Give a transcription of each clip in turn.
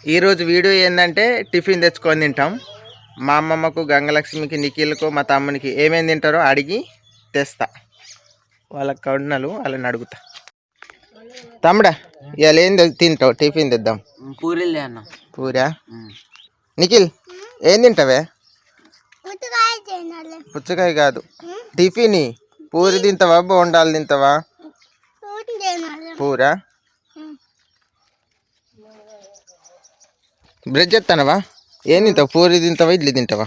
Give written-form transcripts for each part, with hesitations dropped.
ఈరోజు వీడియో ఏంటంటే టిఫిన్ తెచ్చుకొని తింటాం. మా అమ్మమ్మకు, గంగలక్ష్మికి, నిఖిల్కు, మా తమ్మునికి ఏమేమి తింటారో అడిగి తెస్తా. వాళ్ళకి కౌంటున్నాలు వాళ్ళని అడుగుతా. తమ్ముడా ఇవాళ ఏం తింటావు? టిఫిన్ తెద్దాం. పూరీలే అన్న. పూరా? నిఖిల్ ఏం తింటావే? పుచ్చకాయ కాదు, టిఫిన్. పూరి తింటావా, బోండాలు తింటావా? పూరా? బ్రెడ్ చెప్తానవా? ఏం తింటావు? పూరి తింటావా, ఇడ్లీ తింటావా?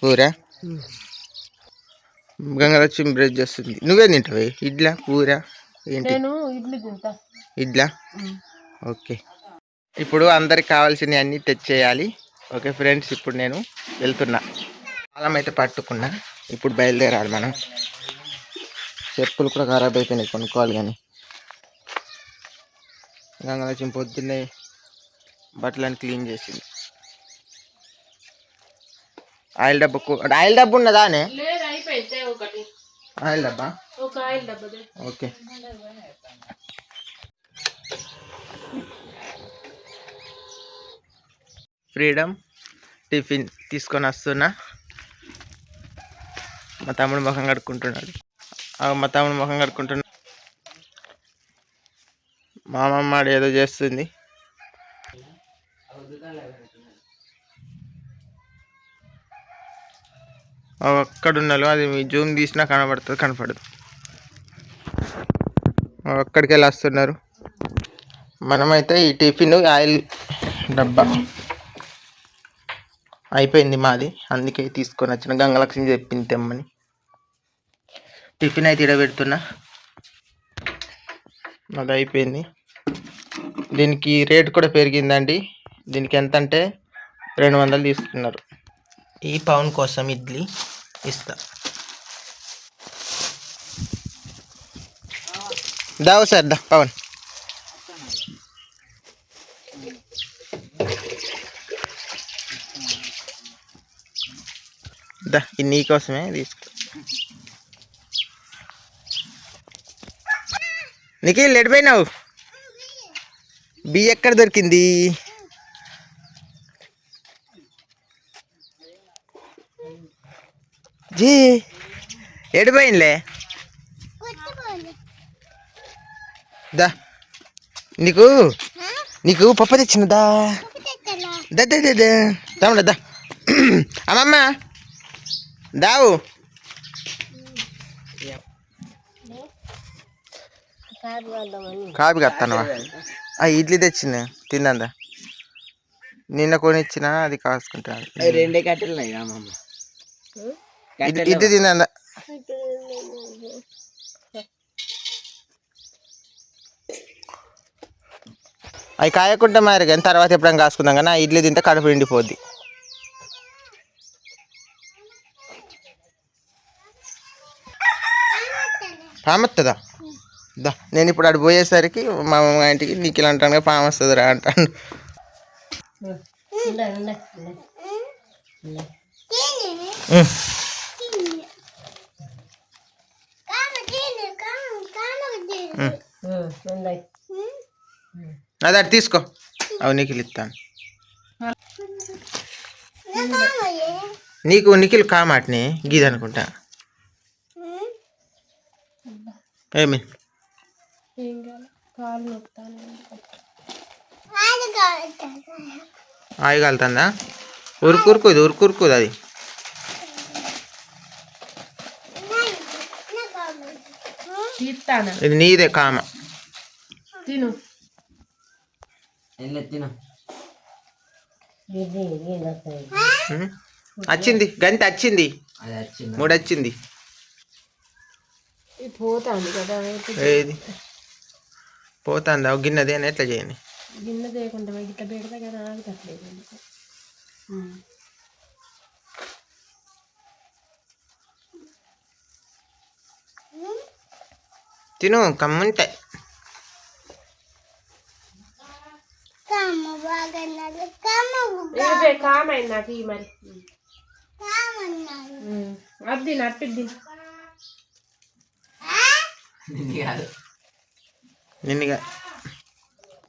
పూరా? గంగలక్ష్మి బ్రెడ్ చేస్తుంది. నువ్వేం తింటావే? ఇడ్లా, పూరా? ఏంటి? ఇడ్లా. ఓకే, ఇప్పుడు అందరికి కావాల్సినవి అన్నీ తెచ్చేయాలి. ఓకే ఫ్రెండ్స్, ఇప్పుడు నేను వెళ్తున్నా. కాలం అయితే పట్టుకున్నా, ఇప్పుడు బయలుదేరాలి మనం. చెప్పులు కూడా ఖరాబ్ అయిపోయినాయి, కొనుక్కోవాలి. కానీ గంగలక్ష్మి పొద్దున్నే బట్టలను క్లీన్ చేసింది. ఆయిల్ డబ్బు ఉన్నదానే? ఆయిల్ డబ్బా? ఓకే. ఫ్రీడమ్ టిఫిన్ తీసుకొని వస్తున్నా. మా తమ్ముడు ముఖం కడుక్కుంటున్నాడు. మా అమ్మమ్మ ఏదో చేస్తుంది. అక్కడున్నాలో అది మీ జూమ్ తీసినా కనబడుతుంది, కనపడదు. అక్కడికి వెళ్ళి వస్తున్నారు. మనమైతే ఈ టిఫిన్ ఆయిల్ డబ్బా అయిపోయింది మాది, అందుకే తీసుకొని వచ్చిన. గంగలక్ష్మి చెప్పింది తెమ్మని. టిఫిన్ అయితే ఇడబెడుతున్నా. అది అయిపోయింది. దీనికి రేట్ కూడా పెరిగిందండి. దీనికి ఎంత అంటే 200 తీసుకున్నారు. ఈ పవన్ కోసం ఇడ్లీ ఇస్తా. దావు సార్, దా పవన్. దా, ఇది నీకోసమే తీసుకో. నిఖిల్ ఎడిపోయినావు? బియ్య ఎక్కడ దొరికింది? జీ ఎడిపోయినలే. దా, నీకు పప్పు తెచ్చినదా? దా తమ్ముడు దా. అమ్మమ్మ దావు. కాపీ కత్తానవా? ఇడ్లీ తెచ్చిన తిందా. నిన్న కొనిచ్చిన, అది కాసుకుంటాను. 2 కట్టెలు ఉన్నాయి అమ్మమ్మ. ఇడ్లీ తిందా. అవి కాయకుంటే మరి కానీ తర్వాత ఎప్పుడైనా కాసుకుందాం. కానీ ఆ ఇడ్లీ తింటే కడుపు నిండిపోద్ది. పామొస్తుందా? దా, నేను ఇప్పుడు అటు పోయేసరికి మా ఇంటికి నీకు ఇలా అంటాను, పాము వస్తుంది రా అంటాను. అది అటు తీసుకో, అవి నిఖిల్ ఇస్తాను. నీకు నిఖిల్ కామాటిని గీది అనుకుంటా. ఏమి ఆయి కలుతుందా? ఉరుకురుకుది అది. ఇది నీదే కామ. తిను. వచ్చింది గంత, వచ్చింది 3 వచ్చింది. ఏది పోతుందా? గిన్నెది అని ఎట్లా చేయండి? గిన్నె చేయకుండా ఇట్లా పెడితే కదా ఆగట్లేదు. తిను, కమ్ముంటాయి. కామైంది నాకు ఈ మరి. అది నట్టిద్ది. నిన్నగా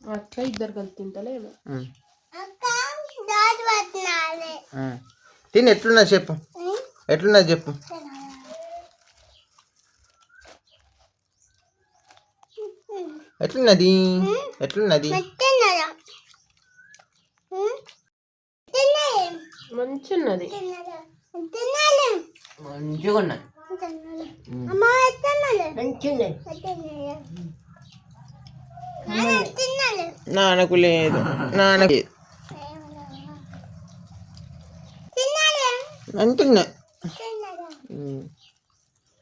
అక్క ఇద్దరు కలిసి తింటలేమో. తిని ఎట్లున్నా చెప్పు, ఎట్లున్నా చెప్పు. ఎట్లున్నది ఎట్లున్నది? మంచున్నది. మంచిగా ఉన్నది. నాన్నకు లేదు, నాన్నకి అంటున్నా.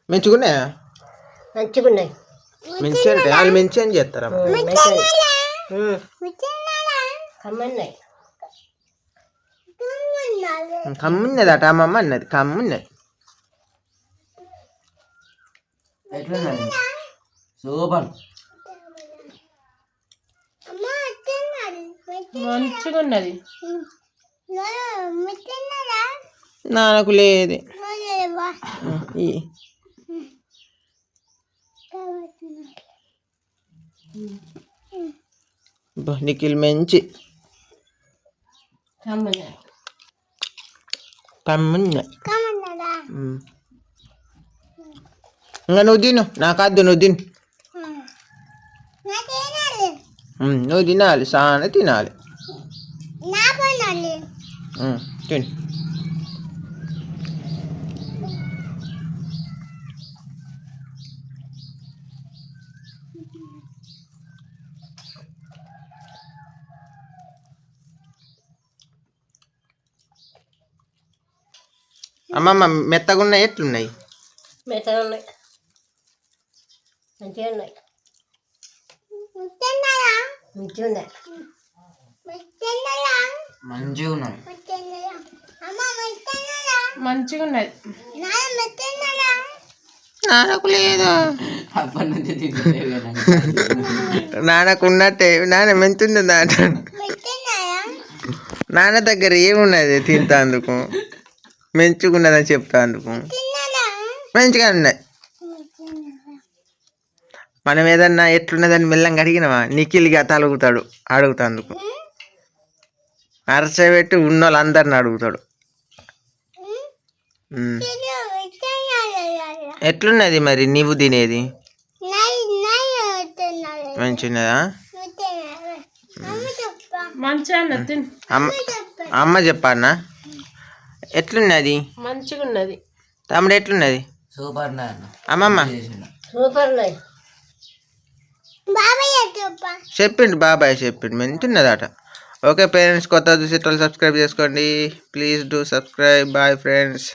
మంచిగున్నాయా? మంచిగున్నాయి. మంచి అంటే వాళ్ళు మంచి అని చేస్తారా? కమ్మున్నదట అమ్మమ్మ అన్నది, కమ్మున్నది. సూపర్. మంచిగున్నది. నాన్నకు లేదు. నిఖిల్ మంచి కమ్మున్న. ఇంకా నువ్వు తిను, నాకద్దు, నువ్వు తిను. నువ్వు తినాలి, చాలా తినాలి. తిను. అమ్మమ్మ మెత్తగా ఉన్నాయి, ఎట్లున్నాయి? మెత్తగా ఉన్నాయి, మంచిగా ఉన్నాయి. మంచిగా ఉన్నాయి. మంచిగా ఉన్నాయి. మంచిగా ఉన్నది. నాన్నకు లేదు. నాన్నకు ఉన్నట్టే, నాన్న మెంతుంది నాన్న. నాన్న దగ్గర ఏమున్నది తింటాందుకు? మంచిగున్నదని చెప్తాందుకు. మంచిగా ఉన్నది. మనం ఏదన్నా ఎట్లున్నదని మెల్లంగా అడిగినావా, నిఖిల్గా తలుగుతాడు అడుగుతాందుకు. అరసబెట్టి ఉన్నోళ్ళు అందరిని అడుగుతాడు. ఎట్లున్నది మరి నీవు తినేది? మంచిగా అమ్మ చెప్పన్నా ఎట్లున్నది? మంచిగున్నది. తమ్ముడు ఎట్లున్నది? సూపర్. అమ్మమ్మ సూపర్. చెప్పిండు, బాబాయ్ చెప్పిండు మంచిన్నదట. ఓకే పేరెంట్స్, కొత్త చూసేటోళ్ళు సబ్స్క్రైబ్ చేసుకోండి. Please do subscribe. Bye friends.